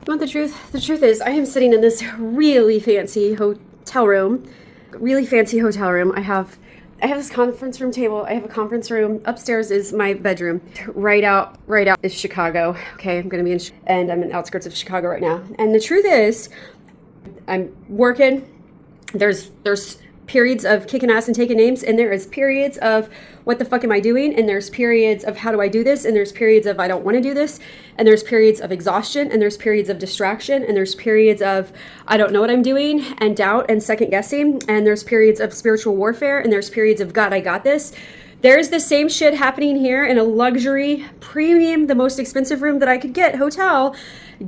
Want the truth? The truth is, I am sitting in this really fancy hotel room. I have this conference room table. I have a conference room. Upstairs is my bedroom. Right out is Chicago. Okay, I'm gonna be and I'm in the outskirts of Chicago right now. And the truth is, I'm working. There's periods of kicking ass and taking names, and there is periods of what the fuck am I doing, and there's periods of how do I do this, and there's periods of I don't want to do this, and there's periods of exhaustion, and there's periods of distraction, and there's periods of I don't know what I'm doing and doubt and second guessing, and there's periods of spiritual warfare, and there's periods of God, I got this. There's the same shit happening here in a luxury, premium, the most expensive room that I could get hotel.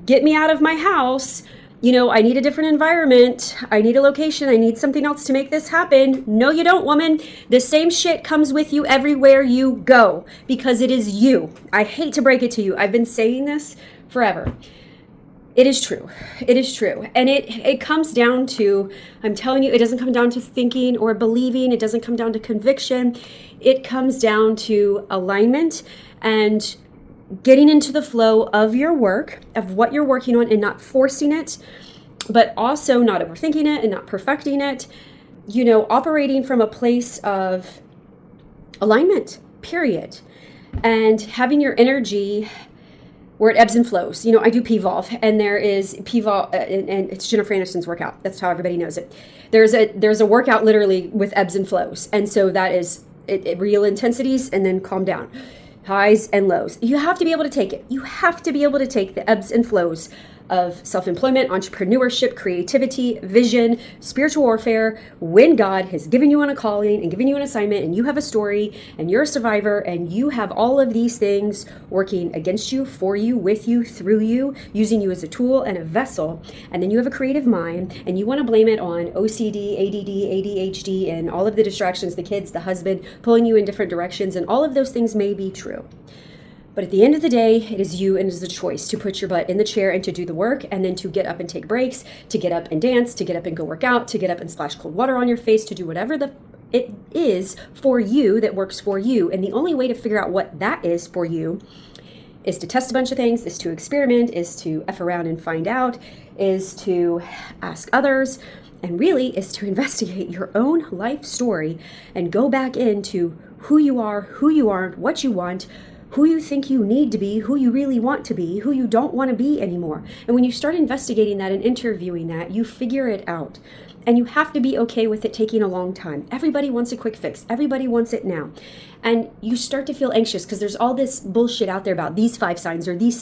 Get me out of my house. You know, I need a different environment. I need a location. I need something else to make this happen. No, you don't, woman. The same shit comes with you everywhere you go because it is you. I hate to break it to you. I've been saying this forever. It is true. It is true. And it comes down to, I'm telling you, it doesn't come down to thinking or believing. It doesn't come down to conviction. It comes down to alignment and getting into the flow of your work, of what you're working on, and not forcing it, but also not overthinking it and not perfecting it, you know, operating from a place of alignment, period. And having your energy where it ebbs and flows. You know, I do PVOLV, and there is PVOLV, and it's Jennifer Aniston's workout. That's how everybody knows it. There's a workout literally with ebbs and flows. And so that is real intensities and then calm down. Highs and lows. You have to be able to take it. You have to be able to take the ebbs and flows of self-employment, entrepreneurship, creativity, vision, spiritual warfare, when God has given you on a calling and given you an assignment and you have a story and you're a survivor and you have all of these things working against you, for you, with you, through you, using you as a tool and a vessel, and then you have a creative mind and you want to blame it on OCD, ADD, ADHD, and all of the distractions, the kids, the husband, pulling you in different directions, and all of those things may be true. But at the end of the day, it is you and it is the choice to put your butt in the chair and to do the work, and then to get up and take breaks, to get up and dance, to get up and go work out, to get up and splash cold water on your face, to do whatever it is for you that works for you. And the only way to figure out what that is for you is to test a bunch of things, is to experiment, is to F around and find out, is to ask others, and really is to investigate your own life story and go back into who you are, what you want, who you think you need to be, who you really want to be, who you don't want to be anymore. And when you start investigating that and interviewing that, you figure it out. And you have to be okay with it taking a long time. Everybody wants a quick fix. Everybody wants it now. And you start to feel anxious because there's all this bullshit out there about these 5 signs or these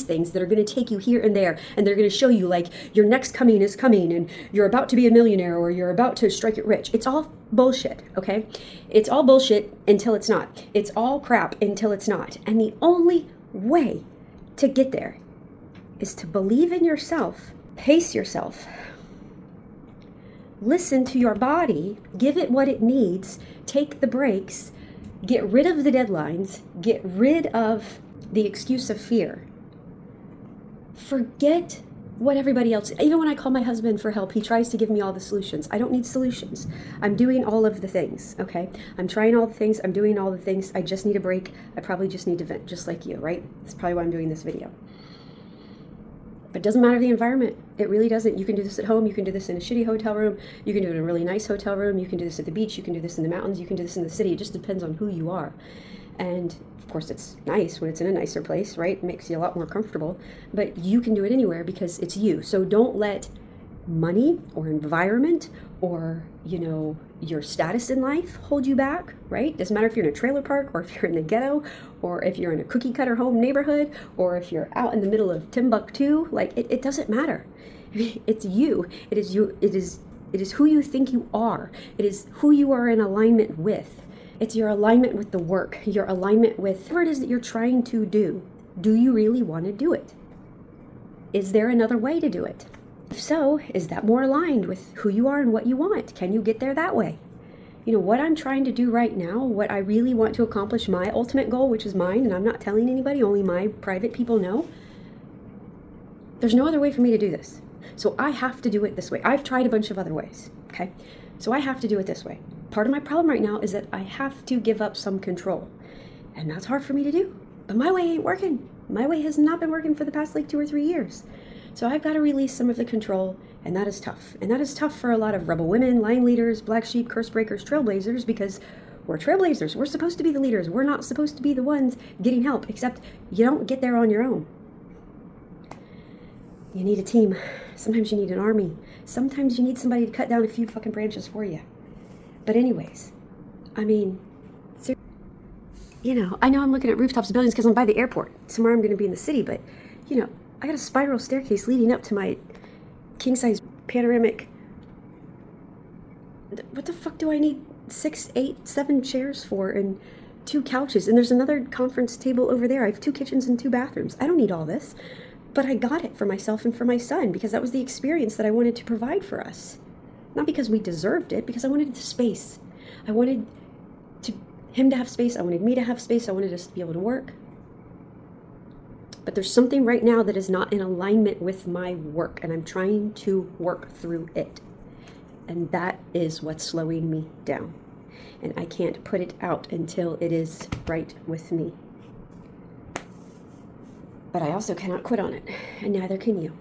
things that are going to take you here and there. And they're going to show you like your next coming is coming and you're about to be a millionaire or you're about to strike it rich. It's all bullshit, okay? It's all bullshit until it's not. It's all crap until it's not. And the only way to get there is to believe in yourself, pace yourself, listen to your body, give it what it needs, take the breaks, get rid of the deadlines, get rid of the excuse of fear. Forget what everybody else, even when I call my husband for help, he tries to give me all the solutions. I don't need solutions. I'm doing all of the things, okay? I'm trying all the things, I'm doing all the things. I just need a break. I probably just need to vent, just like you, right? That's probably why I'm doing this video. But it doesn't matter the environment. It really doesn't. You can do this at home. You can do this in a shitty hotel room. You can do it in a really nice hotel room. You can do this at the beach. You can do this in the mountains. You can do this in the city. It just depends on who you are. And of course, it's nice when it's in a nicer place, right? It makes you a lot more comfortable. But you can do it anywhere because it's you. So don't let money or environment or, you know, your status in life hold you back, right? Doesn't matter if you're in a trailer park or if you're in the ghetto or if you're in a cookie cutter home neighborhood or if you're out in the middle of Timbuktu. Like it doesn't matter. It's you. It is you. It is who you think you are. It is who you are in alignment with. It's your alignment with the work, your alignment with whatever it is that you're trying to do. Do you really want to do it? Is there another way to do it? If so, is that more aligned with who you are and what you want? Can you get there that way? You know, what I'm trying to do right now, what I really want to accomplish, my ultimate goal, which is mine, and I'm not telling anybody, only my private people know, there's no other way for me to do this. So I have to do it this way. I've tried a bunch of other ways, okay? So I have to do it this way. Part of my problem right now is that I have to give up some control. And that's hard for me to do. But my way ain't working. My way has not been working for the past like 2 or 3 years. So I've got to release some of the control, and that is tough. And that is tough for a lot of rebel women, line leaders, black sheep, curse breakers, trailblazers, because we're trailblazers. We're supposed to be the leaders. We're not supposed to be the ones getting help, except you don't get there on your own. You need a team. Sometimes you need an army. Sometimes you need somebody to cut down a few fucking branches for you. But anyways, I mean, you know, I know I'm looking at rooftops of buildings because I'm by the airport. Tomorrow I'm going to be in the city, but, you know, I got a spiral staircase leading up to my king-size panoramic. What the fuck do I need 6, 8, 7 chairs for and 2 couches? And there's another conference table over there. I have 2 kitchens and 2 bathrooms. I don't need all this. But I got it for myself and for my son because that was the experience that I wanted to provide for us. Not because we deserved it, because I wanted the space. I wanted him to have space. I wanted me to have space. I wanted us to be able to work. But there's something right now that is not in alignment with my work, and I'm trying to work through it. And that is what's slowing me down. And I can't put it out until it is right with me. But I also cannot quit on it, and neither can you.